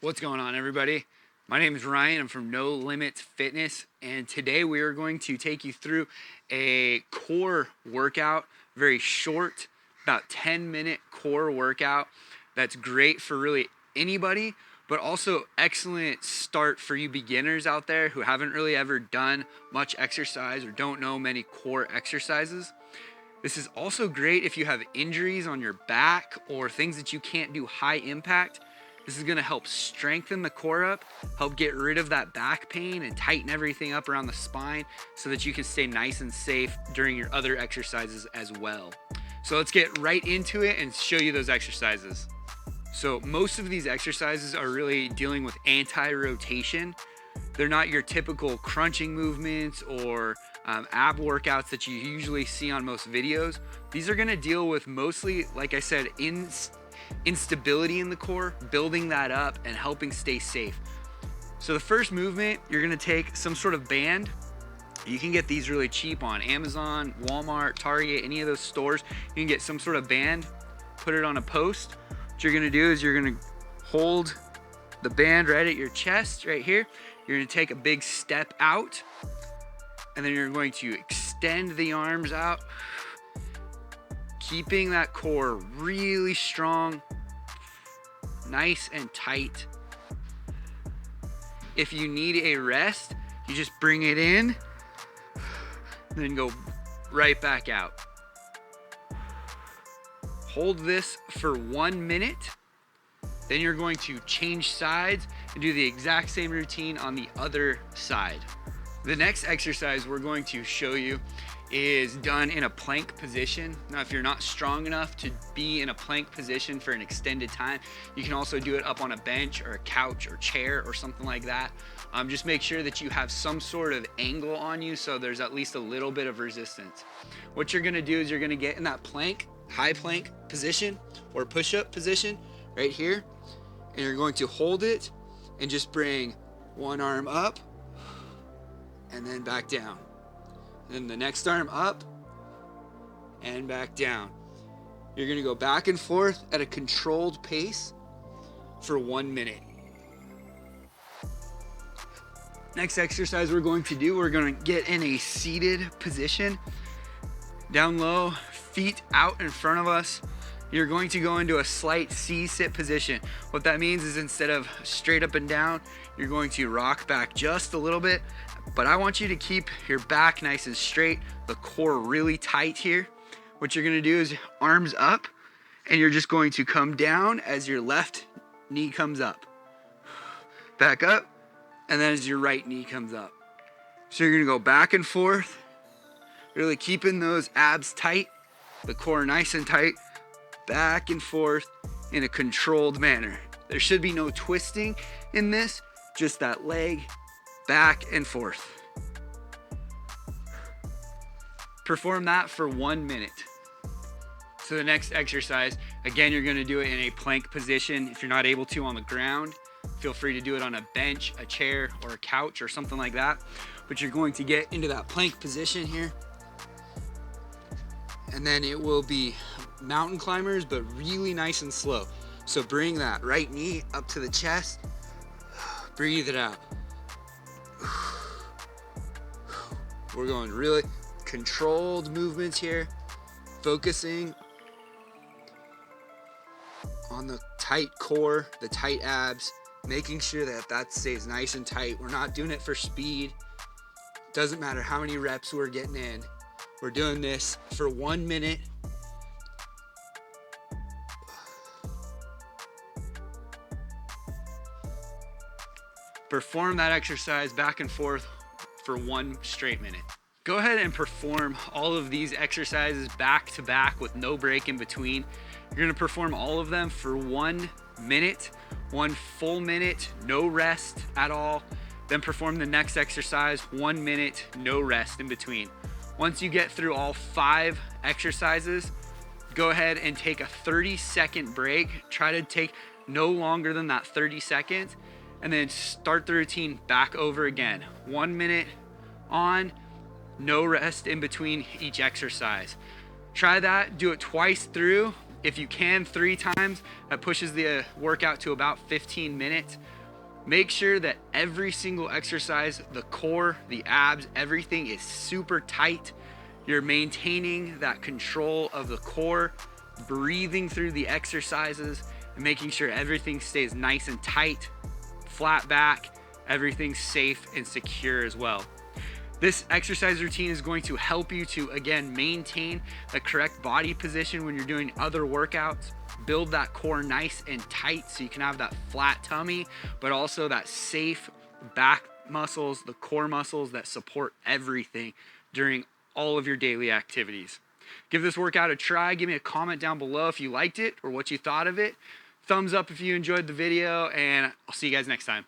What's going on, everybody? My name is Ryan. I'm from No Limits Fitness, and today we are going to take you through a core workout, very short, about 10-minute core workout that's great for really anybody, but also excellent start for you beginners out there who haven't really ever done much exercise or don't know many core exercises. This is also great if you have injuries on your back or things that you can't do high impact. This is gonna help strengthen the core up, help get rid of that back pain and tighten everything up around the spine so that you can stay nice and safe during your other exercises as well. So let's get right into it and show you those exercises. So most of these exercises are really dealing with anti-rotation. They're not your typical crunching movements or ab workouts that you usually see on most videos. These are gonna deal with mostly, like I said, instability in the core, building that up and helping stay safe. So the first movement, you're gonna take some sort of band. You can get these really cheap on Amazon, Walmart, Target, any of those stores. You can get some sort of band, put it on a post. What you're gonna do is you're gonna hold the band right at your chest, right here. You're gonna take a big step out, and then you're going to extend the arms out, keeping that core really strong, nice and tight. If you need a rest, you just bring it in, then go right back out. Hold this for 1 minute. Then you're going to change sides and do the exact same routine on the other side. The next exercise we're going to show you is done in a plank position. Now, if you're not strong enough to be in a plank position for an extended time, you can also do it up on a bench or a couch or chair or something like that. Just make sure that you have some sort of angle on you so there's at least a little bit of resistance. What you're gonna do is you're gonna get in that plank, high plank position or push-up position right here, and you're going to hold it and just bring one arm up and then back down. Then the next arm up and back down. You're gonna go back and forth at a controlled pace for 1 minute. Next exercise we're going to do, we're gonna get in a seated position. Down low, feet out in front of us. You're going to go into a slight Csit position. What that means is instead of straight up and down, you're going to rock back just a little bit, but I want you to keep your back nice and straight, the core really tight here. What you're gonna do is arms up, and you're just going to come down as your left knee comes up. Back up, and then as your right knee comes up. So you're gonna go back and forth, really keeping those abs tight, the core nice and tight, back and forth in a controlled manner. There should be no twisting in this, just that leg back and forth. Perform that for 1 minute. So the next exercise, again, you're gonna do it in a plank position. If you're not able to on the ground, feel free to do it on a bench, a chair, or a couch or something like that. But you're going to get into that plank position here. And then it will be mountain climbers, but really nice and slow. So bring that right knee up to the chest, breathe it out. We're going really controlled movements here, focusing on the tight core, the tight abs, making sure that that stays nice and tight. We're not doing it for speed. Doesn't matter how many reps we're getting in. We're doing this for 1 minute. Perform that exercise back and forth for 1 straight minute. Go ahead and perform all of these exercises back to back with no break in between. You're gonna perform all of them for 1 minute, 1 full minute, no rest at all. Then perform the next exercise, 1 minute, no rest in between. Once you get through all 5 exercises, go ahead and take a 30-second break. Try to take no longer than that 30 seconds, and then start the routine back over again. 1 minute on, no rest in between each exercise. Try that, do it twice through, if you can 3 times, that pushes the workout to about 15 minutes. Make sure that every single exercise, the core, the abs, everything is super tight. You're maintaining that control of the core, breathing through the exercises, and making sure everything stays nice and tight, flat back, everything's safe and secure as well. This exercise routine is going to help you to, again, maintain the correct body position when you're doing other workouts, build that core nice and tight so you can have that flat tummy, but also that safe back muscles, the core muscles that support everything during all of your daily activities. Give this workout a try. Give me a comment down below if you liked it or what you thought of it. Thumbs up if you enjoyed the video, and I'll see you guys next time.